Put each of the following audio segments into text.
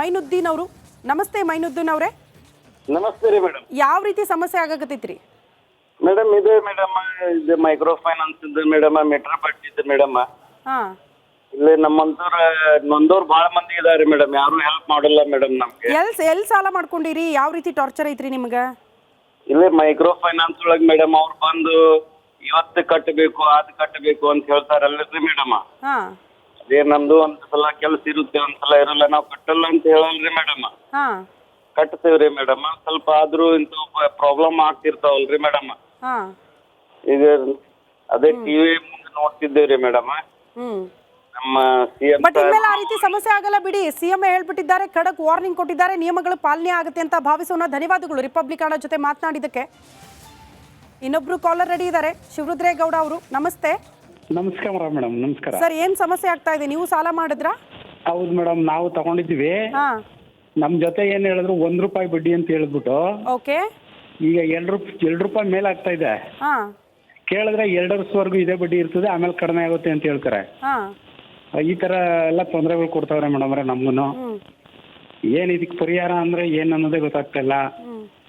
ಮೈನುದ್ದೀನ್ ಅವರು. ನಮಸ್ತೆ ಮೈನುದ್ದೀನ್ ಅವರೇ. ನಮಸ್ತೆ ರೀ ಮೇಡಮ್. ಯಾವ ರೀತಿ ಸಮಸ್ಯೆ ಆಗಕತ್ತೈತ್ರಿ ಮೇಡಮ್? ಇದು ಮೈಕ್ರೋ ಫೈನಾನ್ಸ್ ಇದೆ ಮೇಡಮ್, ಮೀಟರ್ ಬಡ್ಡಿ ಇದೆ ಮೇಡಮ್. ಹಾ, ಇಲ್ಲಿ ನಮ್ಮಂತವ್ರ ನೊಂದವ್ರು ಭಾಳ ಮಂದಿ ಇದಾರೆ ಮೇಡಮ್, ಯಾರು ಹೆಲ್ಪ್ ಮಾಡಲ್ಲ ಮೇಡಮ್ ನಮ್ಗೆ. ಎಲ್ ಸಾಲ ಮಾಡ್ಕೊಂಡಿರಿ? ಯಾವ ರೀತಿ ಟಾರ್ಚರ್ ಐತ್ರಿ ನಿಮ್ಗೆ? ಇಲ್ಲೇ ಮೈಕ್ರೋ ಫೈನಾನ್ಸ್ ಒಳಗೆ ಮೇಡಮ್ ಅವ್ರು ಬಂದು ಇವತ್ತು ಕಟ್ಟಬೇಕು ಅದು ಕಟ್ಟಬೇಕು ಅಂತ ಹೇಳ್ತಾರಲ್ರಿ ಮೇಡಮ್. ಹಾ ಅದೇ ನಮ್ದು ಒಂದ್ಸಲ ಕೆಲಸ ಇರುತ್ತೆ, ಒಂದ್ಸಲ ಇರಲ್ಲ. ನಾವು ಕಟ್ಟಲ್ಲ ಅಂತ ಹೇಳಲ್ರಿ ಮೇಡಮ್, ಹಾ ಕಟ್ತೇವ್ರಿ ಮೇಡಮ್. ಸ್ವಲ್ಪ ಆದ್ರೂ ಇಂಥ ಪ್ರಾಬ್ಲಮ್ ಆಗ್ತಿರ್ತಾವಲ್ರಿ ಮೇಡಮ್. ಹಾ ಈಗ ಅದೇ ಟಿವಿ ಮುಂದೆ ನೋಡ್ತಿದ್ದೇವ್ರಿ ಮೇಡಮ್. ಹ್ಮ್ ನಮ್ಮ ಸಿಎಂ ಬಟ್ ಇನ್ಮೇಲೆ ಆ ರೀತಿ ಸಮಸ್ಯೆ ಆಗಲ್ಲ ಬಿಡಿ. ಸಿಎಂ ಹೇಳ್ಬಿಟ್ಟಿದ್ದಾರೆ, ಖಡಕ್ ವಾರ್ನಿಂಗ್ ಕೊಟ್ಟಿದ್ದಾರೆ, ನಿಯಮಗಳು ಪಾಲನೆ ಆಗುತ್ತೆ ಅಂತ ಭಾವಿಸೋಣ. ಧನ್ಯವಾದಗಳು ರಿಪಬ್ಲಿಕನ ಜೊತೆ ಮಾತನಾಡಿದ್ದಕ್ಕೆ. ಇನ್ನೊಬ್ರು ಕಾಲರ್ ರೆಡಿ ಇದ್ದಾರೆ, ಶಿವರುದ್ರೇಗೌಡ ಅವರು. ನಮಸ್ತೆ. ನಮಸ್ಕಾರ ಮೇಡಮ್. ನಮಸ್ಕಾರ ಸರ್, ಏನ್ ಸಮಸ್ಯೆ ಆಗ್ತಾ ಇದೆ? ನೀವು ಸಾಲ ಮಾಡಿದ್ರಾ? ಹೌದು ಮೇಡಮ್, ನಾವು ತಗೊಂಡಿದ್ವಿ. ಹಾ, ನಮ್ ಜೊತೆ ಏನ್ ಹೇಳಿದ್ರು ₹1 ಬಡ್ಡಿ ಅಂತ ಹೇಳಿದ್ಬಿಟ್ಟು ಓಕೆ. ಈಗ ₹2 ಮೇಲೆ ಆಗ್ತಾ ಇದೆ. ಹಾ ಕೇಳಿದ್ರೆ 2 ವರ್ಷವರೆಗೂ ಇದೇ ಬಡ್ಡಿ ಇರ್ತದೆ, ಆಮೇಲೆ ಕಡಿಮೆ ಆಗುತ್ತೆ ಅಂತ ಹೇಳ್ತಾರೆ. ಹಾ ಈ ತರ ಎಲ್ಲ ತೊಂದರೆಗಳು ಕೊಡ್ತಾವ್ರೆ ಮೇಡಮ್ ಅವ್ರೆ ನಮ್ಗೂನು. ಏನ್ ಇದಕ್ಕೆ ಪರಿಹಾರ ಅಂದ್ರೆ ಏನ್ ಅನ್ನೋದೇ ಗೊತ್ತಾಗ್ತಾ ಇಲ್ಲ.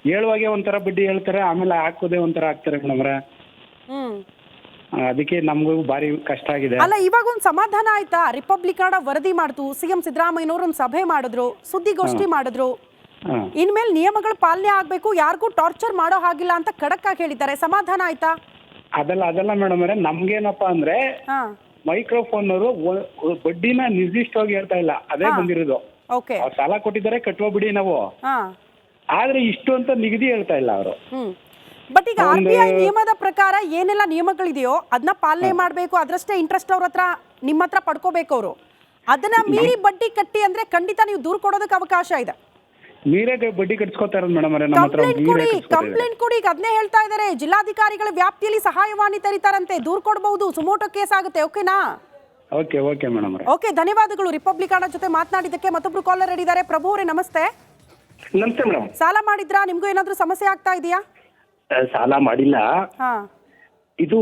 ಹೇಳುವಾಗೆ ಒಂಥರ ಬಡ್ಡಿ ಹೇಳ್ತಾರೆ, ಆಮೇಲೆ ಹಾಕೋದೇ ಒಂಥರ ಆಗ್ತಾರೆ ಮೇಡಮ್ ಅವ್ರೆ. ಅದಕ್ಕೆ ನಮಗೂ ಭಾರಿ ಕಷ್ಟ ಆಗಿದೆ. ಅಲ್ಲ, ಇವಾಗ ಒಂದು ಸಮಾಧಾನ ಆಯ್ತಾ? ರಿಪಬ್ಲಿಕನ ವರದಿ ಮಾಡ್ತು, ಸಿಎಂ ಸಿದ್ದರಾಮಯ್ಯನವರು ಒಂದು ಸಭೆ ಮಾಡಿದ್ರು, ಸುದ್ದಿಗೋಷ್ಠಿ ಮಾಡಿದ್ರು. ಇನ್ಮೇಲೆ ನಿಯಮಗಳು ಪಾಲನೆ ಆಗ್ಬೇಕು, ಯಾರಿಗೂ ಟಾರ್ಚರ್ ಮಾಡೋ ಹಾಗಿಲ್ಲ ಅಂತ ಖಡಕ್ ಆಗಿ ಹೇಳಿದ್ದಾರೆ. ಸಮಾಧಾನ ಆಯ್ತಾ? ಅದೆಲ್ಲ ಮೇಡಮ್ ಅವ್ರೆ, ನಮ್ಗೇನಪ್ಪಾ ಅಂದ್ರೆ ಮೈಕ್ರೋಫೋನ್ ಅವರು ಬಡ್ಡಿನ ನಿರ್ದಿಷ್ಟವಾಗಿ ಹೇಳ್ತಾ ಇಲ್ಲ, ಅದೇ ಬಂದಿರೋದು. ಓಕೆ, ಅವ್ರು ಸಾಲ ಕೊಟ್ಟಿದ್ದಾರೆ, ಕಟ್ಟುವ ಬಿಡಿ ನಾವು. ಆದ್ರೆ ಇಷ್ಟು ಅಂತ ನಿಗದಿ ಹೇಳ್ತಾ ಇಲ್ಲ ಅವರು. ಬಟ್ ಈಗ RBI ನಿಯಮದ ಪ್ರಕಾರ ಏನೆಲ್ಲ ನಿಯಮಗಳಿದೆಯೋ ಅದನ್ನ ಪಾಲನೆ ಮಾಡಬೇಕು, ಅದ್ರಷ್ಟೇ ಇಂಟ್ರೆಸ್ಟ್ ಅವ್ರ ಹತ್ರ ನಿಮ್ಮ ಹತ್ರ ಪಡ್ಕೋಬೇಕು ಅವರು. ಅದನ್ನ ಮೀರಿ ಬಡ್ಡಿ ಕಟ್ಟಿ ಅಂದ್ರೆ ಖಂಡಿತ ನೀವು ದೂರ ಕೊಡೋದಕ್ಕೆ ಅವಕಾಶ ಇದೆ. ಮೀರೇ ಬಡ್ಡಿ ಕಟ್ಸ್ಕೊತಾರ ಮೇಡಮ್ ಅವರೇ ನಮ್ಮ ಹತ್ರ. ಕಂಪ್ಲೇಂಟ್ ಕೊಡಿ, ಈಗ ಅದನ್ನೇ ಹೇಳ್ತಾ ಇದ್ದಾರೆ. ಜಿಲ್ಲಾಧಿಕಾರಿಗಳ ವ್ಯಾಪ್ತಿಯಲ್ಲಿ ಸಹಾಯವಾಣಿ ತೆರೀತಾರಂತೆ, ದೂರ ಕೊಡಬಹುದು, ಸುಮೋಟೋ ಕೇಸ್ ಆಗುತ್ತೆ. ಓಕೆನಾ? ಓಕೆ ಮೇಡಮ್ ಅವರೇ. ಓಕೆ, ಧನ್ಯವಾದಗಳು ರಿಪಬ್ಲಿಕನ ಜೊತೆ ಮಾತನಾಡಿದ್ದಕ್ಕೆ. ಮತ್ತೊಬ್ರು ಕಾಲರ್ ರೆಡಿ ಇದ್ದಾರೆ. ಪ್ರಭು ಅವರೇ, ನಮಸ್ತೆ. ನಮಸ್ತೆ ಮೇಡಮ್. ಸಾಲ ಮಾಡಿದ್ರಾ? ನಿಮ್ಗೂ ಏನಾದ್ರೂ ಸಮಸ್ಯೆ ಆಗ್ತಾ ಇದೆಯಾ? ಸಾಲ ಮಾಡಿಲ್ಲ. ಇದು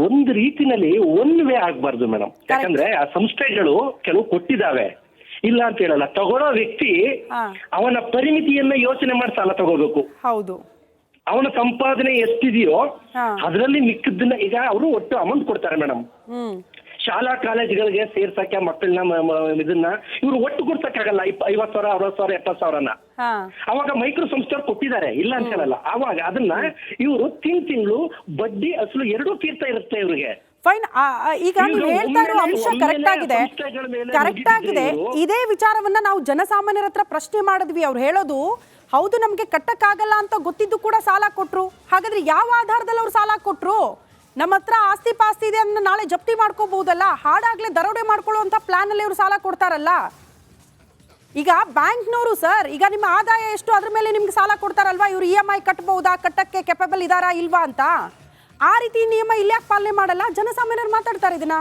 ಒಂದು ರೀತಿನಲ್ಲಿ ಒನ್ ವೇ ಆಗ್ಬಾರ್ದು ಮೇಡಮ್. ಯಾಕಂದ್ರೆ ಆ ಸಂಸ್ಥೆಗಳು ಕೆಲವು ಕೊಟ್ಟಿದ್ದಾವೆ, ಇಲ್ಲ ಅಂತ ಹೇಳಲ್ಲ. ತಗೊಳ್ಳೋ ವ್ಯಕ್ತಿ ಅವನ ಪರಿಮಿತಿಯನ್ನ ಯೋಚನೆ ಮಾಡಿ ಸಾಲ ತಗೋಬೇಕು. ಹೌದು, ಅವನ ಸಂಪಾದನೆ ಎಷ್ಟಿದೆಯೋ ಅದರಲ್ಲಿ ಮಿಕ್ಕದನ್ನ ಈಗ ಅವರು ಒಟ್ಟು ಅಮೌಂಟ್ ಕೊಡ್ತಾರೆ ಮೇಡಮ್. ಶಾಲಾ ಕಾಲೇಜುಗಳಿಗೆ ಸೇರ್ಸಕ್ಕೆ ಮಕ್ಕಳನ್ನ ಇದನ್ನ ಇವ್ರು ಒಟ್ಟು ಕೊಡ್ಸಕ್ಕಾಗಲ್ಲ. 50,000, 60,000, 70,000ನ ಅವಾಗ ಮೈಕ್ರೋ ಸಂಸ್ಥೆಯವ್ರು ಕೊಟ್ಟಿದ್ದಾರೆ, ಇಲ್ಲ ಅಂತ ಹೇಳಲ್ಲ. ಅವಾಗ ಅದನ್ನ ಇವರು ತಿಂಗಳು ಬಡ್ಡಿ ಅಸಲು ಎರಡೂ ತೀರ್ತಾ ಇರುತ್ತೆ ಇವ್ರಿಗೆ. ಫೈನ್. ಈಗ ನೀವು ಹೇಳ್ತಾ ಇರೋ ಅಂಶ ಕರೆಕ್ಟ್ ಆಗಿದೆ. ಇದೇ ವಿಚಾರವನ್ನ ನಾವು ಜನಸಾಮಾನ್ಯರ ಹತ್ರ ಪ್ರಶ್ನೆ ಮಾಡಿದ್ವಿ. ಅವ್ರು ಹೇಳೋದು ಹೌದು, ನಮ್ಗೆ ಕಟ್ಟಕ್ಕಾಗಲ್ಲ ಅಂತ ಗೊತ್ತಿದ್ದು ಕೂಡ ಸಾಲ ಕೊಟ್ರು. ಹಾಗಾದ್ರೆ ಯಾವ ಆಧಾರದಲ್ಲಿ ಅವ್ರು ಸಾಲ ಕೊಟ್ರು? ನಮ್ಮ ಹತ್ರ ಆಸ್ತಿ ಪಾಸ್ತಿ ಇದೆ ಅದನ್ನ ನಾಳೆ ಜಪ್ತಿ ಮಾಡ್ಕೋಬಹುದಲ್ಲ, ಹಾಡಾಗ್ಲೇ ದರೋಡೆ ಮಾಡ್ಕೊಳ್ಳುವಂತ ಪ್ಲಾನ್ ಅಲ್ಲಿ ಅವ್ರು ಸಾಲ ಕೊಡ್ತಾರಲ್ಲ. ಈಗ ಬ್ಯಾಂಕ್ನವರು ಸರ್, ಈಗ ನಿಮ್ಮ ಆದಾಯ ಎಷ್ಟು ಅದ್ರ ಮೇಲೆ ನಿಮ್ಗೆ ಸಾಲ ಕೊಡ್ತಾರಲ್ವಾ, ಇವ್ರು EMI ಕಟ್ಟಬಹುದಾ, ಕಟ್ಟಕ್ಕೆ ಕೆಪಬಲ್ ಇದಾರಾ ಇಲ್ವಾ ಅಂತ. ಆ ರೀತಿ ನಿಯಮ ಇಲ್ಯಾಕೆ ಪಾಲನೆ ಮಾಡಲ್ಲ? ಜನಸಾಮಾನ್ಯರು ಮಾತಾಡ್ತಾರೆ ಇದನ್ನ.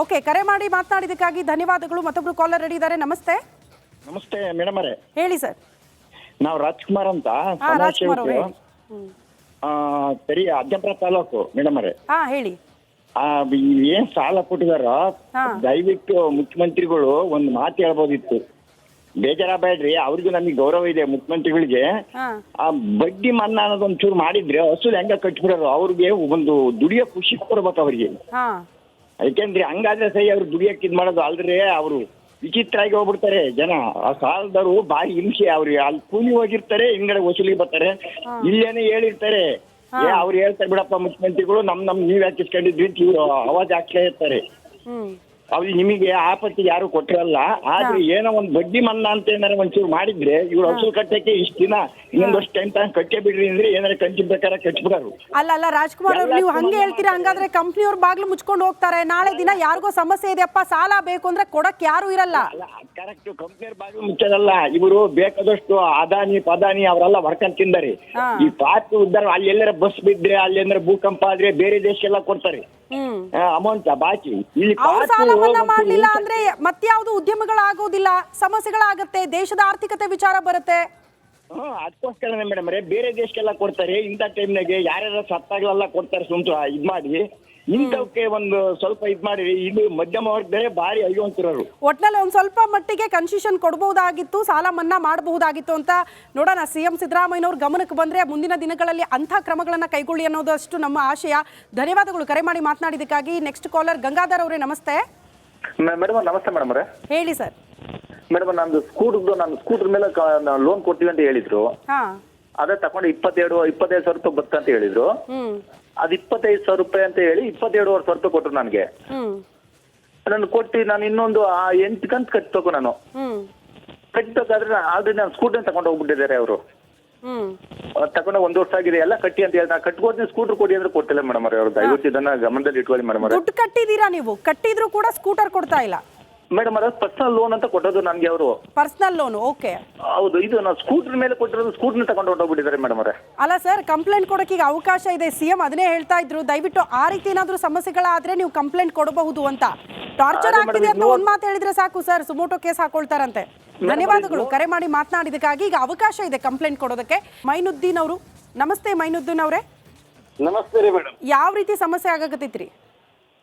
ಓಕೆ, ಕರೆ ಮಾಡಿ ಮಾತನಾಡಿದಕ್ಕಾಗಿ ಧನ್ಯವಾದಗಳು. ಮತ್ತೊಬ್ರು ಕಾಲರ್ ರೆಡಿ ಇದ್ದಾರೆ. ನಮಸ್ತೆ. ನಮಸ್ತೆ ಮೇಡಮ್ ಅವರೇ. ಹೇಳಿ ಸರ್. ನಾವು ರಾಜ್ಕುಮಾರ್ ಅಂತ, ಸರಿ, ಅಜ್ಜಂಪುರ ತಾಲೂಕು ಮೇಡಮ್ ಅವರೇ. ಹೇಳಿ. ಏನ್ ಸಾಲ ಕೊಟ್ಟಿದಾರ, ದಯವಿಟ್ಟು ಮುಖ್ಯಮಂತ್ರಿಗಳು ಒಂದು ಮಾತು ಹೇಳ್ಬೋದಿತ್ತು. ಬೇಜಾರಾಗಬೇಡ್ರಿ, ಅವ್ರಿಗೂ ನಮಗೆ ಗೌರವ ಇದೆ ಮುಖ್ಯಮಂತ್ರಿಗಳಿಗೆ. ಆ ಬಡ್ಡಿ ಮನ್ನಾ ಅನ್ನೋದು ಒಂಚೂರು ಮಾಡಿದ್ರೆ ಹಸು ಹೆಂಗ ಕಟ್ಬಿಡೋರು, ಅವ್ರಿಗೆ ಒಂದು ದುಡಿಯೋ ಖುಷಿ ಕೊಡ್ಬೇಕು ಅವ್ರಿಗೆ. ಯಾಕೆಂದ್ರೆ ಹಂಗಾದ್ರೆ ಸರಿ, ಅವ್ರು ದುಡಿಯಕ್ಕೆ ಇದ್ ಮಾಡೋದು ಅಲ್ರಿ. ಅವರು ವಿಚಿತ್ರ ಆಗಿ ಹೋಗ್ಬಿಡ್ತಾರೆ ಜನ. ಆ ಸಾಲದವರು ಬಾರಿ ಹಿಂಸೆ. ಅವ್ರು ಅಲ್ಲಿ ಕೂಲಿ ಹೋಗಿರ್ತಾರೆ, ಹಿಂಗಡೆ ವಸೂಲಿಗೆ ಬರ್ತಾರೆ, ಇಲ್ಲೇನೆ ಹೇಳಿರ್ತಾರೆ. ಅವ್ರು ಹೇಳ್ತಾರೆ ಬಿಡಪ್ಪ ಮುಖ್ಯಮಂತ್ರಿಗಳು, ನಮ್ ನೀವ್ ಯಾಕೆ ಇಸ್ಕೊಂಡಿದ್ವಿ ಅಂತ ಇವ್ರು ಅವಾಜ್ ಹಾಕ್ತಾ ಇರ್ತಾರೆ. ಅವ್ರಿಗೆ ನಿಮಗೆ ಆಪತ್ತಿಗೆ ಯಾರು ಕೊಟ್ಟಿರಲ್ಲ. ಆದ್ರೆ ಏನೋ ಒಂದು ಬಡ್ಡಿ ಮನ್ನಾ ಅಂತ ಏನಾರ ಒಂಚೂರು ಮಾಡಿದ್ರೆ ಇವ್ರು ಹಸು ಕಟ್ಟಕ್ಕೆ ಇಷ್ಟ ದಿನ ಇನ್ನೊಂದಷ್ಟು ಟೈಮ್ ತನಕ ಕಟ್ಟೆ ಬಿಡ್ರಿ ಅಂದ್ರೆ ಏನಾರ ಕಂಚಿ ಪ್ರಕಾರ ಕಟ್ಬಿಡೋರು. ಅಲ್ಲ ರಾಜ್ಕುಮಾರ್ ಅವ್ರು, ನೀವು ಹಂಗೆ ಹೇಳ್ತೀರಾ? ಹಂಗಾದ್ರೆ ಕಂಪ್ನಿಯವ್ರು ಬಾಗ್ಲು ಮುಚ್ಕೊಂಡು ಹೋಗ್ತಾರೆ. ನಾಳೆ ದಿನ ಯಾರಿಗೋ ಸಮಸ್ಯೆ ಇದೆಯಪ್ಪ, ಸಾಲ ಬೇಕು ಅಂದ್ರೆ ಕೊಡಕ್ ಯಾರು ಇರಲ್ಲ. ಕರೆಕ್ಟ್, ಕಂಪ್ನಿಯವ್ರ ಬಾಗ್ಲು ಮುಚ್ಚೋದಲ್ಲ. ಇವರು ಬೇಕಾದಷ್ಟು ಅದಾನಿ ಪದಾನಿ ಅವರೆಲ್ಲ ವರ್ಕನ್ ತಿಂದಾರೆ. ಈ ಪಾರ್ಕ್ ಉದ್ದಾರ ಅಲ್ಲಿ ಎಲ್ಲಾರ ಬಸ್ ಬಿದ್ರೆ, ಅಲ್ಲಿ ಏನಾರ ಭೂಕಂಪ ಆದ್ರೆ ಬೇರೆ ದೇಶಕ್ಕೆಲ್ಲ ಕೊಡ್ತಾರೆ ಅಮೌಂಟ್ ಬಾಕಿ. ಇಲ್ಲಿ ಸಾಲ ಮನ್ನಾ ಮಾಡ್ಲಿಲ್ಲ ಅಂದ್ರೆ ಮತ್ಯಾವ್ದು ಉದ್ಯಮಗಳಾಗೋದಿಲ್ಲ, ಸಮಸ್ಯೆಗಳಾಗತ್ತೆ, ದೇಶದ ಆರ್ಥಿಕತೆ ವಿಚಾರ ಬರುತ್ತೆ. ಅದಕ್ಕೋಸ್ಕರನೇ ಮೇಡಮ್ ಅವರೇ ಬೇರೆ ದೇಶಕ್ಕೆಲ್ಲ ಕೊಡ್ತಾರೆ. ಇಂಥ ಟೈಮ್ನಾಗೆ ಯಾರ್ಯಾರ ಸತ್ತಾಗಲೆಲ್ಲ ಕೊಡ್ತಾರೆ, ಸುಮ್ತು ಇದ್ ಮಾಡಿ ಇಂಥವಕ್ಕೆ ಒಂದು ಸ್ವಲ್ಪ ಇದ್ ಮಾಡಿ, ಇದು ಮಧ್ಯಮ ವರ್ಗದಲ್ಲೇ ಭಾರಿ ಅಯ್ಯುವಂತಿರೋರು. ಒಟ್ನಲ್ಲಿ ಒಂದ್ ಸ್ವಲ್ಪ ಮಟ್ಟಿಗೆ ಕನ್ಸೆಷನ್ ಕೊಡಬಹುದಾಗಿತ್ತು, ಸಾಲ ಮನ್ನಾ ಮಾಡಬಹುದಾಗಿತ್ತು ಅಂತ ನೋಡೋಣ. ಸಿಎಂ ಸಿದ್ದರಾಮಯ್ಯನವ್ರ ಗಮನಕ್ಕೆ ಬಂದ್ರೆ ಮುಂದಿನ ದಿನಗಳಲ್ಲಿ ಅಂಥ ಕ್ರಮಗಳನ್ನ ಕೈಗೊಳ್ಳಿ ಅನ್ನೋದಷ್ಟು ನಮ್ಮ ಆಶಯ. ಧನ್ಯವಾದಗಳು ಕರೆ ಮಾಡಿ ಮಾತನಾಡಿದಕ್ಕಾಗಿ. ನೆಕ್ಸ್ಟ್ ಕಾಲರ್ ಗಂಗಾಧರ್ ಅವರೇ, ನಮಸ್ತೆ. ಮೇಡಮ್ ನಮಸ್ತೆ ಮೇಡಮ್ ಅವರೇ. ಹೇಳಿ ಸರ್. ಮೇಡಮ್ ನಾನು ಸ್ಕೂಟರ್ ಮೇಲೆ ಲೋನ್ ಕೊಡ್ತೀವಿ ಅಂತ ಹೇಳಿದ್ರು. ಹಾ, ಅದೇ ತಗೊಂಡು 25,000 ರೂಪಾಯಿ ಬತ್ತ ಅಂತ ಹೇಳಿದ್ರು. ಅದು 25,000 ರೂಪಾಯಿ ಅಂತ ಹೇಳಿ 27,500 ರೂಪಾಯಿ ಕೊಟ್ಟರು ನನಗೆ. ನಾನು ಕೊಟ್ಟು ನಾನು ಇನ್ನೊಂದು 8 ಕಂತು ಕಟ್ಬೇಕು. ನಾನು ಕಟ್ಟಬೇಕಾದ್ರೆ ಆಲ್ರೆಡಿ ನಾನು ಸ್ಕೂಟರ್ ತಗೊಂಡು ಹೋಗ್ಬಿಟ್ಟಿದ್ದಾರೆ ಅವರು. ತಗೊಂಡು 1 ವರ್ಷ ಆಗಿದೆ, ಎಲ್ಲ ಕಟ್ಟಿ ಅಂತ ಹೇಳಿ ನಾನು ಕಟ್ಕೋತೀನಿ, ಸ್ಕೂಟರ್ ಕೊಡಿ ಅಂದ್ರೆ ಕೊಟ್ಟಿಲ್ಲ ಮೇಡಮ್ ಅವ್ರೆ. ಅವ್ರು ದಯವಿಟ್ಟು ಇದನ್ನ ಗಮನದಲ್ಲಿ ಇಟ್ಕೊಳ್ಳಿ ಮೇಡಮ್ ಅವ್ರೆ. ದುಡ್ಡು ಕಟ್ಟಿದೀರಾ ನೀವು, ಕಟ್ಟಿದ್ರು ಕೂಡ ಸ್ಕೂಟರ್ ಕೊಡ್ತಾ ಇಲ್ಲ. ಮೇಡಮ್ ಅದು ಪರ್ಸನಲ್ ಲೋನ್ ಅಂತ ಕೊಟ್ಟದ್ದು ನನಗೆ ಅವರು. Personal loan, okay. ಹೌದು, ಇದು ನಾವು ಸ್ಕೂಟರ್ ಮೇಲೆ ಕೊಟ್ಟಿರೋದು, ಸ್ಕೂಟರ್ ತಗೊಂಡು ಹೊರಟೋಗ್ಬಿಟ್ಟಿದ್ದಾರೆ ಮೇಡಮ್ ಅವರೇ. ಅಲ್ಲ ಸರ್, ಕಂಪ್ಲೇಂಟ್ ಕೊಡೋಕೆ ಈಗ ಅವಕಾಶ ಇದೆ. ಸಿಎಂ ಅದನ್ನೇ ಹೇಳ್ತಾ ಇದ್ರು, ದಯವಿಟ್ಟು ಆ ರೀತಿ ಏನಾದ್ರೂ ಸಮಸ್ಯೆಗಳಾದ್ರೆ ನೀವು ಕಂಪ್ಲೇಂಟ್ ಕೊಡಬಹುದು ಅಂತ. ಟಾರ್ಚರ್ ಆಗ್ತಿದೆ ಅಂತ ಒಂದ್ ಮಾತು ಹೇಳಿದ್ರೆ ಸಾಕು ಸರ್, ಸುಮೋಟೋ ಕೇಸ್ ಹಾಕೊಳ್ತಾರಂತೆ. ಧನ್ಯವಾದಗಳು ಕರೆ ಮಾಡಿ ಮಾತನಾಡಿದಕ್ಕಾಗಿ. ಈಗ ಅವಕಾಶ ಇದೆ ಕಂಪ್ಲೇಂಟ್ ಕೊಡೋದಕ್ಕೆ. ಮೈನುದ್ದೀನ್ ಅವರು, ನಮಸ್ತೆ ಮೈನುದ್ದೀನ್ ಅವರೇ. ನಮಸ್ತೆ ರೀ ಮೇಡಮ್. ಯಾವ ರೀತಿ ಸಮಸ್ಯೆ ಆಗಕತ್ತೈತ್ರಿ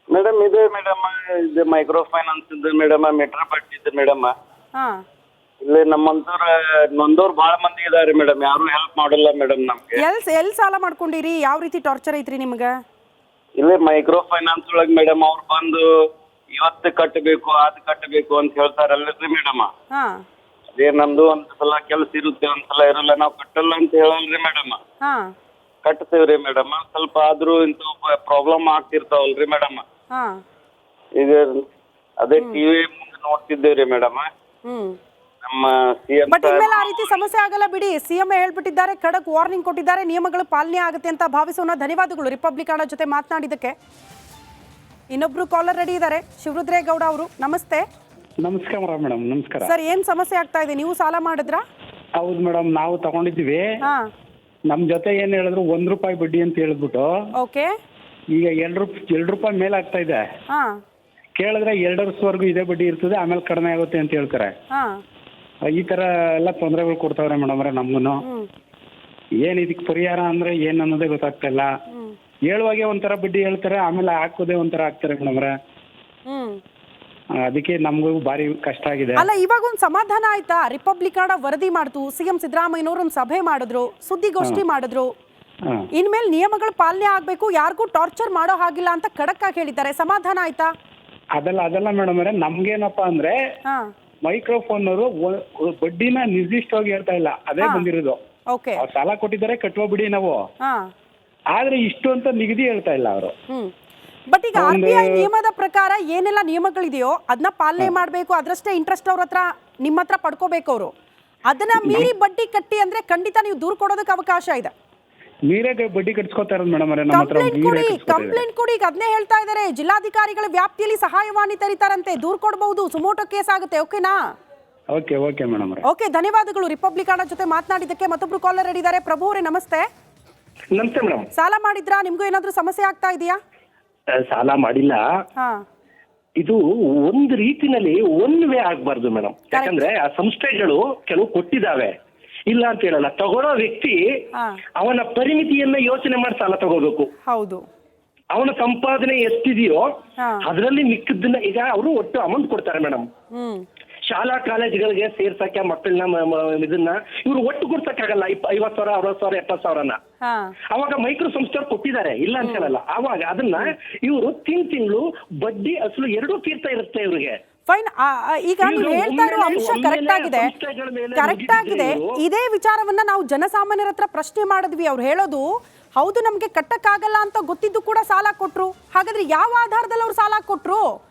ಮೇಡಮ್? ಇದೆ ಮೇಡಮ್, ಇದು ಮೈಕ್ರೋ ಫೈನಾನ್ಸ್ ಇದೆ ಮೇಡಮ್, ಮೀಟರ್ ಬಡ್ಡಿ ಇದೆ ಮೇಡಮ್. ಹಾ, ಇಲ್ಲಿ ನಮ್ಮಂತವ್ರ ನೊಂದವ್ರು ಭಾಳ ಮಂದಿ ಇದಾರೆ ಮೇಡಮ್, ಯಾರು ಹೆಲ್ಪ್ ಮಾಡಿಲ್ಲ ಮೇಡಮ್ ನಮ್ಗೆ. ಎಲ್ ಸಾಲ ಮಾಡ್ಕೊಂಡಿರಿ? ಯಾವ ರೀತಿ ಟಾರ್ಚರ್ ಐತ್ರಿ ನಿಮ್ಗ? ಇಲ್ಲೇ ಮೈಕ್ರೋ ಫೈನಾನ್ಸ್ ಒಳಗ್ ಮೇಡಮ್ ಅವ್ರು ಬಂದು ಇವತ್ತು ಕಟ್ಟಬೇಕು ಅದು ಕಟ್ಟಬೇಕು ಅಂತ ಹೇಳ್ತಾರಲ್ರಿ ಮೇಡಮ್. ಹಾ, ಅದೇ ನಮ್ದು ಒಂದ್ಸಲ ಕೆಲಸ ಇರುತ್ತೆ, ಒಂದ್ಸಲ ಇರಲ್ಲ, ನಾವು ಕಟ್ಟಲ್ಲ ಅಂತ ಹೇಳಲ್ರಿ ಮೇಡಮ್. ಹಾ, ಕಟ್ತೇವ್ರಿ ಮೇಡಮ್. ಸ್ವಲ್ಪ ಆದ್ರೂ ಇಂಥ ಪ್ರಾಬ್ಲಮ್ ಆಗ್ತಿರ್ತಾವಲ್ರಿ ಮೇಡಮ್. ಹಾ, ಈಗ ಅದೇ ಟಿವಿ ಮುಂದೆ ನೋಡ್ತಿದ್ದೇವ್ರಿ ಮೇಡಮ್. ನಮ್ಮ ಸಿಎಂ ಬಟ್ ಇನ್ಮೇಲೆ ಆ ರೀತಿ ಸಮಸ್ಯೆ ಆಗಲ್ಲ ಬಿಡಿ. ಸಿಎಂ ಹೇಳ್ಬಿಟ್ಟಿದ್ದಾರೆ, ಖಡಕ್ ವಾರ್ನಿಂಗ್ ಕೊಟ್ಟಿದ್ದಾರೆ, ನಿಯಮಗಳು ಪಾಲನೆ ಆಗುತ್ತೆ ಅಂತ ಭಾವಿಸೋಣ. ಧನ್ಯವಾದಗಳು ರಿಪಬ್ಲಿಕನ ಜೊತೆ ಮಾತನಾಡಿದಕ್ಕೆ. ಇನ್ನೊಬ್ರು ಕಾಲರ್ ರೆಡಿ ಇದ್ದಾರೆ, ಶಿವರುದ್ರೇಗೌಡ ಅವರು, ನಮಸ್ತೆ. ನಮಸ್ಕಾರ ಮೇಡಮ್. ನಮಸ್ಕಾರ ಸರ್, ಏನ್ ಸಮಸ್ಯೆ ಆಗ್ತಾ ಇದೆ? ನೀವು ಸಾಲ ಮಾಡಿದ್ರಾ? ಹೌದು ಮೇಡಮ್, ನಾವು ತಗೊಂಡಿದ್ವಿ. ಹಾ, ನಮ್ ಜೊತೆ ಏನ್ ಹೇಳಿದ್ರು ₹1 ಬಡ್ಡಿ ಅಂತ ಹೇಳ್ಬಿಟ್ಟು ಓಕೆ. ಈಗ ₹2 ಮೇಲೆ ಆಗ್ತಾ ಇದೆ. ಹಾ, ಕೇಳಿದ್ರೆ 2 ವರ್ಷವರೆಗೂ ಇದೇ ಬಡ್ಡಿ ಇರ್ತದೆ, ಆಮೇಲೆ ಕಡಿಮೆ ಆಗುತ್ತೆ ಅಂತ ಹೇಳ್ತಾರೆ. ಹಾ, ಈ ತರ ಎಲ್ಲ ತೊಂದರೆಗಳು ಕೊಡ್ತಾವ್ರೆ ಮೇಡಮ್ ಅವ್ರೆ ನಮ್ಗೂನು. ಏನ್ ಇದಕ್ಕೆ ಪರಿಹಾರ ಅಂದ್ರೆ ಏನ್ ಅನ್ನೋದೇ ಗೊತ್ತಾಗ್ತಿಲ್ಲ. ಹೇಳುವಾಗೆ ಒಂಥರ ಬಡ್ಡಿ ಹೇಳ್ತಾರೆ, ಆಮೇಲೆ ಹಾಕೋದೇ ಒಂಥರ ಹಾಕ್ತಾರೆ ಮೇಡಮ್ ಅವ್ರೆ. ಅದಕ್ಕೆ ನಮಗೂ ಭಾರಿ ಕಷ್ಟ ಆಗಿದೆ. ಅಲ್ಲ, ಇವಾಗ ಒಂದು ಸಮಾಧಾನ ಆಯ್ತಾ? ರಿಪಬ್ಲಿಕನ ವರದಿ ಮಾಡ್ತು, ಸಿಎಂ ಸಿದ್ದರಾಮಯ್ಯನವರು ಒಂದು ಸಭೆ ಮಾಡಿದ್ರು, ಸುದ್ದಿಗೋಷ್ಠಿ ಮಾಡಿದ್ರು. ಇನ್ಮೇಲೆ ನಿಯಮಗಳ ಪಾಲನೆ ಆಗ್ಬೇಕು, ಯಾರಿಗೂ ಟಾರ್ಚರ್ ಮಾಡೋ ಹಾಗಿಲ್ಲ ಅಂತ ಖಡಕ್ ಆಗಿ ಹೇಳಿದ್ದಾರೆ. ಸಮಾಧಾನ ಆಯ್ತಾ? ಅದಲ್ಲ ಮೇಡಮ್ ಅವರೇ, ನಮ್ಗೇನಪ್ಪಾ ಅಂದ್ರೆ ಮೈಕ್ರೋಫೋನ್ ಅವರು ಬಡ್ಡಿನ ನಿರ್ದಿಷ್ಟವಾಗಿ ಹೇಳ್ತಾ ಇಲ್ಲ, ಅದೇ ಬಂದಿರೋದು. ಸಾಲ ಕೊಟ್ಟಿದ್ದಾರೆ, ಕಟ್ಟುವ ಬಿಡಿ ನಾವು, ಆದ್ರೆ ಇಷ್ಟು ಅಂತ ನಿಗದಿ ಹೇಳ್ತಾ ಇಲ್ಲ ಅವರು. ಬಟ್ ಈಗ RBI ನಿಯಮದ ಪ್ರಕಾರ ಏನೆಲ್ಲ ನಿಯಮಗಳಿದೆಯೋ ಅದನ್ನ ಪಾಲನೆ ಮಾಡಬೇಕು, ಅದರಷ್ಟೇ ಇಂಟ್ರೆಸ್ಟ್ ಅವ್ರ ಹತ್ರ ನಿಮ್ಮ ಹತ್ರ ಪಡ್ಕೋಬೇಕು ಅವರು. ಅದನ್ನ ಮೀರಿ ಬಡ್ಡಿ ಕಟ್ಟಿ ಅಂದ್ರೆ ಖಂಡಿತ ನೀವು ದೂರ ಕೊಡೋದಕ್ಕೆ ಅವಕಾಶ ಇದೆ. ಮೀರೇ ಬಡ್ಡಿ ಕಟ್ಸ್ಕೊತಾರ ಮೇಡಮ್ ಅವರೇ. ಕಂಪ್ಲೇಂಟ್ ಕೊಡಿ. ಈಗ ಅದನ್ನೇ ಹೇಳ್ತಾ ಇದ್ದಾರೆ, ಜಿಲ್ಲಾಧಿಕಾರಿಗಳ ವ್ಯಾಪ್ತಿಯಲ್ಲಿ ಸಹಾಯವಾಣಿ ತೆರೀತಾರಂತೆ, ದೂರ ಕೊಡಬಹುದು, ಸುಮೋಟೋ ಕೇಸ್ ಆಗುತ್ತೆ. ಓಕೆನಾ? ಓಕೆ ಮೇಡಮ್ ಅವರೇ. ಓಕೆ, ಧನ್ಯವಾದಗಳು ರಿಪಬ್ಲಿಕನ ಜೊತೆ ಮಾತನಾಡಿದ್ದಕ್ಕೆ. ಮತ್ತೊಬ್ರು ಕಾಲರ್ ಇದ್ದಾರೆ, ಪ್ರಭು ಅವರೇ, ನಮಸ್ತೆ. ನಮಸ್ತೆ ಮೇಡಮ್. ಸಾಲ ಮಾಡಿದ್ರಾ? ನಿಮ್ಗೂ ಏನಾದ್ರೂ ಸಮಸ್ಯೆ ಆಗ್ತಾ ಇದೆಯಾ? ಸಾಲ ಮಾಡಿಲ್ಲ. ಇದು ಒಂದು ರೀತಿನಲ್ಲಿ ಒನ್ ವೇ ಆಗ್ಬಾರ್ದು ಮೇಡಮ್. ಯಾಕಂದ್ರೆ ಆ ಸಂಸ್ಥೆಗಳು ಕೆಲವು ಕೊಟ್ಟಿದ್ದಾವೆ, ಇಲ್ಲ ಅಂತ ಹೇಳಲ್ಲ. ತಗೊಳ್ಳೋ ವ್ಯಕ್ತಿ ಅವನ ಪರಿಮಿತಿಯನ್ನ ಯೋಚನೆ ಮಾಡಿ ಸಾಲ ತಗೋಬೇಕು. ಹೌದು. ಅವನ ಸಂಪಾದನೆ ಎಷ್ಟಿದೆಯೋ ಅದರಲ್ಲಿ ಮಿಕ್ಕದನ್ನ, ಈಗ ಅವರು ಒಟ್ಟು ಅಮೌಂಟ್ ಕೊಡ್ತಾರೆ ಮೇಡಮ್. ಶಾಲಾ ಕಾಲೇಜುಗಳಿಗೆ ಸೇರ್ಸಕ್ಕೆ ಮಕ್ಕಳನ್ನ ಇದನ್ನ ಇವರು ಒಟ್ಟು ಕೊಡ್ಸಕ್ಕಾಗಲ್ಲ. 50,000, 60,000, 70,000ನ ಅವಾಗ ಮೈಕ್ರೋ ಸಂಸ್ಥೆಯವ್ರು ಕೊಟ್ಟಿದ್ದಾರೆ, ಇಲ್ಲ ಅಂತ ಹೇಳಲ್ಲ. ಅವಾಗ ಅದನ್ನ ಇವರು ತಿಂಗಳು ಬಡ್ಡಿ ಅಸಲು ಎರಡೂ ತೀರ್ತಾ ಇರುತ್ತೆ ಇವ್ರಿಗೆ. ಫೈನ್. ಈಗ ನೀವು ಹೇಳ್ತಾ ಇರೋ ಅಂಶ ಕರೆಕ್ಟ್ ಆಗಿದೆ. ಇದೇ ವಿಚಾರವನ್ನ ನಾವು ಜನಸಾಮಾನ್ಯರ ಹತ್ರ ಪ್ರಶ್ನೆ ಮಾಡಿದ್ವಿ. ಅವ್ರು ಹೇಳೋದು ಹೌದು, ನಮ್ಗೆ ಕಟ್ಟಕ್ಕಾಗಲ್ಲ ಅಂತ ಗೊತ್ತಿದ್ದು ಕೂಡ ಸಾಲ ಕೊಟ್ರು. ಹಾಗಾದ್ರೆ ಯಾವ ಆಧಾರದಲ್ಲಿ ಅವ್ರು ಸಾಲ ಕೊಟ್ರು?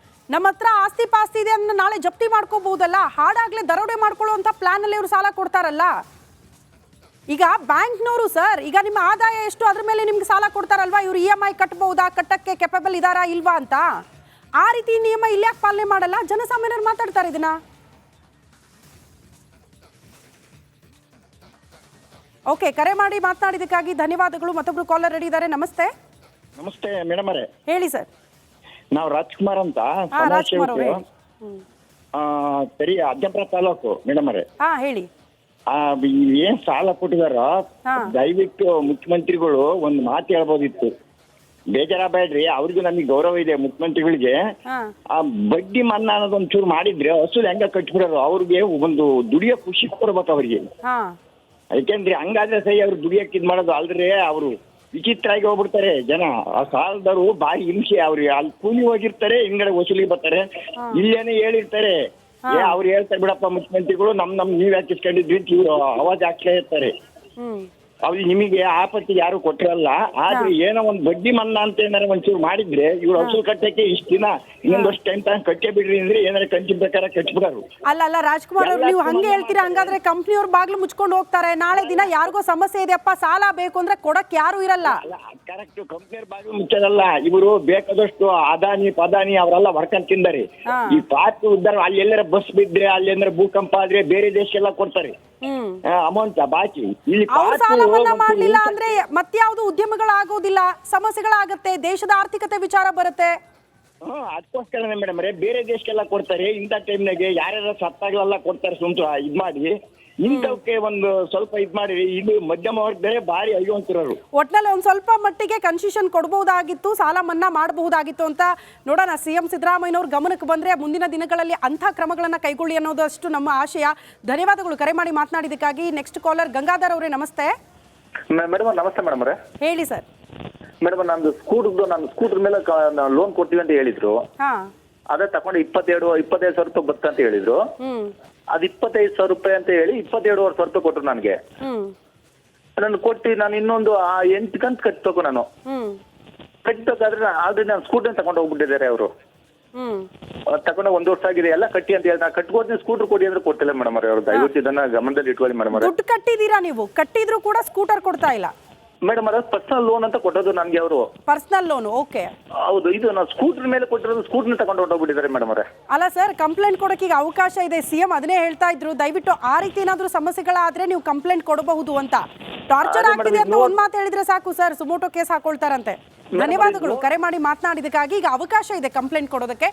ನಮ್ಮ ಹತ್ರ ಆಸ್ತಿ ಪಾಸ್ತಿ ಇದೆ ಅಂದ್ರೆ ನಾಳೆ ಜಪ್ತಿ ಮಾಡ್ಕೋಬಹುದಲ್ಲ, ಹಾಡಾಗ್ಲೇ ದರೋಡೆ ಮಾಡ್ಕೊಳ್ಳುವಂತ ಪ್ಲಾನ್ ಅಲ್ಲಿ ಇವರು ಸಾಲ ಕೊಡ್ತಾರಲ್ಲ. ಈಗ ಬ್ಯಾಂಕ್ನವರು ಸರ್, ಈಗ ನಿಮ್ಮ ಆದಾಯ ಎಷ್ಟು ಅದ್ರ ಮೇಲೆ ನಿಮ್ಗೆ ಸಾಲ ಕೊಡ್ತಾರಲ್ವಾ, ಇವ್ರು EMI ಕಟ್ಟಬಹುದಾ, ಕಟ್ಟಕ್ಕೆ ಕೆಪಬಲ್ ಇದಾರಾ ಇಲ್ವಾ ಅಂತ. ಆ ರೀತಿ ನಿಯಮ ಇಲ್ಲಿ ಯಾಕೆ ಪಾಲನೆ ಮಾಡಲ್ಲ? ಜನಸಾಮಾನ್ಯರು ಮಾತಾಡ್ತಾರೆ ಇದನ್ನ. ಓಕೆ, ಕರೆ ಮಾಡಿ ಮಾತನಾಡಿದಕ್ಕಾಗಿ ಧನ್ಯವಾದಗಳು. ಮತ್ತೊಬ್ರು ಕಾಲರ್ ರೆಡಿ ಇದ್ದಾರೆ, ನಮಸ್ತೆ. ನಮಸ್ತೆ ಮೇಡಮ್ ಅವರೇ. ಹೇಳಿ ಸರ್. ನಾವು ರಾಜ್ಕುಮಾರ್ ಅಂತ, ಸರಿ, ಅಜ್ಜಂಪುರ ತಾಲೂಕು ಮೇಡಮ್ ಅವರೇ. ಹೇಳಿ. ಏನ್ ಸಾಲ ಕೊಟ್ಟಿದಾರ, ದಯವಿಟ್ಟು ಮುಖ್ಯಮಂತ್ರಿಗಳು ಒಂದು ಮಾತು ಹೇಳ್ಬೋದಿತ್ತು. ಬೇಜಾರಾಗಬೇಡ್ರಿ, ಅವ್ರಿಗೂ ನಮಗೆ ಗೌರವ ಇದೆ ಮುಖ್ಯಮಂತ್ರಿಗಳಿಗೆ. ಹಾ ಆ ಬಡ್ಡಿ ಮನ್ನಾ ಅನ್ನೋದು ಒಂಚೂರು ಮಾಡಿದ್ರೆ ಹಸುಲ್ ಹೆಂಗ ಕಟ್ಬಿಡೋರು, ಅವ್ರಿಗೆ ಒಂದು ದುಡಿಯೋ ಖುಷಿ ಕೊಡ್ಬೇಕು ಅವ್ರಿಗೆ. ಹಾ ಯಾಕೆಂದ್ರೆ ಹಂಗಾದ್ರೆ ಸಹಿ ಅವ್ರು ದುಡಿಯಕ್ಕೆ ಇದ್ ಮಾಡೋದು ಅಲ್ದ್ರೆ ಅವರು ವಿಚಿತ್ರ ಆಗಿ ಹೋಗ್ಬಿಡ್ತಾರೆ ಜನ. ಆ ಸಾಲದವರು ಭಾರಿ ಹಿಂಸೆ, ಅವ್ರಿಗೆ ಅಲ್ಲಿ ಕೂಲಿ ಹೋಗಿರ್ತಾರೆ, ಹಿಂಗಡೆ ವಸೂಲಿಗೆ ಬರ್ತಾರೆ, ಇಲ್ಲೇನೆ ಹೇಳಿರ್ತಾರೆ ಅವ್ರು ಹೇಳ್ತಾರೆ ಬಿಡಪ್ಪ ಮುಖ್ಯಮಂತ್ರಿಗಳು ನಮ್ ನೀವ್ ಯಾಕೆ ಇಸ್ಕೊಂಡಿದ್ರಿ ಅಂತ ಇವ್ರು ಅವಾಜ್ ಹಾಕ್ಲೇ ಇರ್ತಾರೆ. ಅವ್ರಿಗೆ ನಿಮಗೆ ಆಪತ್ತಿಗೆ ಯಾರು ಕೊಟ್ಟಿರಲ್ಲ, ಆದ್ರೆ ಏನೋ ಒಂದು ಬಡ್ಡಿ ಮನ್ನಾ ಅಂತ ಏನಾರ ಒಂಚೂರು ಮಾಡಿದ್ರೆ ಇವ್ರು ಹಸು ಕಟ್ಟಕ್ಕೆ ಇಷ್ಟ ದಿನ ಇನ್ನೊಂದಷ್ಟು ಟೈಮ್ ತನಕ ಕಟ್ಟೆ ಬಿಡ್ರಿ ಅಂದ್ರೆ ಏನಾರ ಕಂಚಿ ಬೇಕಾದ್ರೆ ಕಟ್ಬಿಡೋರು. ಅಲ್ಲ ರಾಜ್ಕುಮಾರ್ ಅವ್ರು, ನೀವು ಹಂಗೆ ಹೇಳ್ತೀರಾ, ಹಂಗಾದ್ರೆ ಕಂಪ್ನಿಯವ್ರು ಬಾಗ್ಲು ಮುಚ್ಕೊಂಡು ಹೋಗ್ತಾರೆ. ನಾಳೆ ದಿನ ಯಾರಿಗೋ ಸಮಸ್ಯೆ ಇದೆಯಪ್ಪ, ಸಾಲ ಬೇಕು ಅಂದ್ರೆ ಕೊಡಕ್ ಯಾರು ಇರಲ್ಲ. ಕರೆಕ್ಟ್, ಕಂಪ್ನಿಯವ್ರ ಬಾಗಿಲು ಮುಚ್ಚೋದಲ್ಲ, ಇವರು ಬೇಕಾದಷ್ಟು ಅದಾನಿ ಪದಾನಿ ಅವರೆಲ್ಲ ವರ್ಕನ್ ತಿಂದಾರೆ. ಈ ಪಾರ್ಟಿ ಉದ್ದಾರ ಅಲ್ಲಿ ಎಲ್ಲಾರ ಬಸ್ ಬಿದ್ರೆ, ಅಲ್ಲಿ ಏನಾರ ಭೂಕಂಪ ಆದ್ರೆ ಬೇರೆ ದೇಶಕ್ಕೆಲ್ಲ ಕೊಡ್ತಾರೆ ಅಮೌಂಟ್ ಬಾಕಿ. ಇಲ್ಲಿ ಅವ್ರು ಸಾಲ ಮನ್ನಾ ಮಾಡ್ಲಿಲ್ಲ ಅಂದ್ರೆ ಮತ್ಯಾವ್ದು ಉದ್ಯಮಗಳಾಗೋದಿಲ್ಲ, ಸಮಸ್ಯೆಗಳಾಗತ್ತೆ, ದೇಶದ ಆರ್ಥಿಕತೆ ವಿಚಾರ ಬರುತ್ತೆ. ಅದಕ್ಕೋಸ್ಕರನೇ ಮೇಡಮ್ ಬೇರೆ ದೇಶಕ್ಕೆಲ್ಲ ಕೊಡ್ತಾರೆ. ಇಂಥ ಟೈಮ್ನಾಗೆ ಯಾರ್ಯಾರ ಸತ್ತಾಗಲೆಲ್ಲ ಕೊಡ್ತಾರೆ ಸುಮ್ತು ಇದ್ ಮಾಡಿ. ಇಂಥವಕ್ಕೆ ಒಂದು ಸ್ವಲ್ಪ ಇದ್ ಮಾಡಿ, ಇದು ಮಧ್ಯಮ ವರ್ಗದಲ್ಲೇ ಭಾರಿ ಅಯ್ಯೋ ಅಂತಿರೋರು. ಒಟ್ನಲ್ಲಿ ಒಂದ್ ಸ್ವಲ್ಪ ಮಟ್ಟಿಗೆ ಕನ್ಸೆಷನ್ ಕೊಡಬಹುದಾಗಿತ್ತು, ಸಾಲ ಮನ್ನಾ ಮಾಡಬಹುದಾಗಿತ್ತು ಅಂತ ನೋಡೋಣ. ಸಿಎಂ ಸಿದ್ದರಾಮಯ್ಯನವ್ರ ಗಮನಕ್ಕೆ ಬಂದ್ರೆ ಮುಂದಿನ ದಿನಗಳಲ್ಲಿ ಅಂಥ ಕ್ರಮಗಳನ್ನ ಕೈಗೊಳ್ಳಿ ಅನ್ನೋದಷ್ಟು ನಮ್ಮ ಆಶಯ. ಧನ್ಯವಾದಗಳು ಕರೆ ಮಾಡಿ ಮಾತನಾಡಿದಕ್ಕಾಗಿ. ನೆಕ್ಸ್ಟ್ ಕಾಲರ್ ಗಂಗಾಧರ್ ಅವರೇ, ನಮಸ್ತೆ. ಮೇಡಮ್ ನಮಸ್ತೆ ಮೇಡಮ್ ಅವರೇ. ಹೇಳಿ ಸರ್. ಮೇಡಮ್ ನಾನು ಸ್ಕೂಟರ್ ಮೇಲೆ ಲೋನ್ ಕೊಡ್ತೀವಿ ಅಂತ ಹೇಳಿದ್ರು. ಅದೇ ತಗೊಂಡು 25,000 ರೂಪಾಯಿ ಬತ್ತ ಅಂತ ಹೇಳಿದ್ರು. ಅದು 25,000 ರೂಪಾಯಿ ಅಂತ ಹೇಳಿ 22,500 ರೂಪಾಯಿ ಕೊಟ್ರು ನನಗೆ. ನಾನು ಕೊಟ್ಟು ನಾನು ಇನ್ನೊಂದು 8 ಕಂತು ಕಟ್ಬೇಕು. ನಾನು ಕಟ್ಟಬೇಕಾದ್ರೆ ಆಲ್ರೆಡಿ ನಾನು ಸ್ಕೂಟರ್ ತಗೊಂಡು ಹೋಗ್ಬಿಟ್ಟಿದ್ದಾರೆ ಅವರು. ತಗೊಂಡು 1 ವರ್ಷ ಆಗಿದೆ, ಎಲ್ಲ ಕಟ್ಟಿ ಅಂತ ಹೇಳಿ ನಾನು ಕಟ್ಕೋತೀನಿ, ಸ್ಕೂಟರ್ ಕೊಡಿ ಅಂದ್ರೆ ಕೊಟ್ಟಿಲ್ಲ ಮೇಡಮ್ ಅವ್ರು. ದಯವಿಟ್ಟು ಇದನ್ನ ಗಮನದಲ್ಲಿ ಇಟ್ಕೊಳ್ಳಿ ಮೇಡಮ್ ಅವ್ರೆ. ದುಡ್ಡು ಕಟ್ಟಿದೀರಾ ನೀವು? ಕಟ್ಟಿದ್ರು ಕೂಡ ಸ್ಕೂಟರ್ ಕೊಡ್ತಾ ಇಲ್ಲ ಮೇಡಮ್. ಅದು ಪರ್ಸನಲ್ ಲೋನ್ ಅಂತ ಕೊಟ್ಟದ್ದು ನನಗೆ ಅವರು. Personal loan, okay. ಹೌದು, ಇದು ನಾವು ಸ್ಕೂಟರ್ ಮೇಲೆ ಕೊಟ್ಟಿರೋದು, ಸ್ಕೂಟರ್ ತಗೊಂಡು ಹೊರಟೋಗ್ಬಿಟ್ಟಿದ್ದಾರೆ ಮೇಡಮ್ ಅವರೇ. ಅಲ್ಲ ಸರ್, ಕಂಪ್ಲೇಂಟ್ ಕೊಡಕ್ಕೆ ಈಗ ಅವಕಾಶ ಇದೆ. ಸಿಎಂ ಅದನ್ನೇ ಹೇಳ್ತಾ ಇದ್ರು, ದಯವಿಟ್ಟು ಆ ರೀತಿ ಏನಾದ್ರೂ ಸಮಸ್ಯೆಗಳಾದ್ರೆ ನೀವು ಕಂಪ್ಲೇಂಟ್ ಕೊಡಬಹುದು ಅಂತ. ಟಾರ್ಚರ್ ಆಗ್ತಿದೆ ಅಂತ ಒಂದ್ ಮಾತು ಹೇಳಿದ್ರೆ ಸಾಕು ಸರ್, ಸುಮೋಟೋ ಕೇಸ್ ಹಾಕೊಳ್ತಾರಂತೆ. ಧನ್ಯವಾದಗಳು ಕರೆ ಮಾಡಿ ಮಾತನಾಡಿದಕ್ಕಾಗಿ. ಈಗ ಅವಕಾಶ ಇದೆ ಕಂಪ್ಲೇಂಟ್ ಕೊಡೋದಕ್ಕೆ.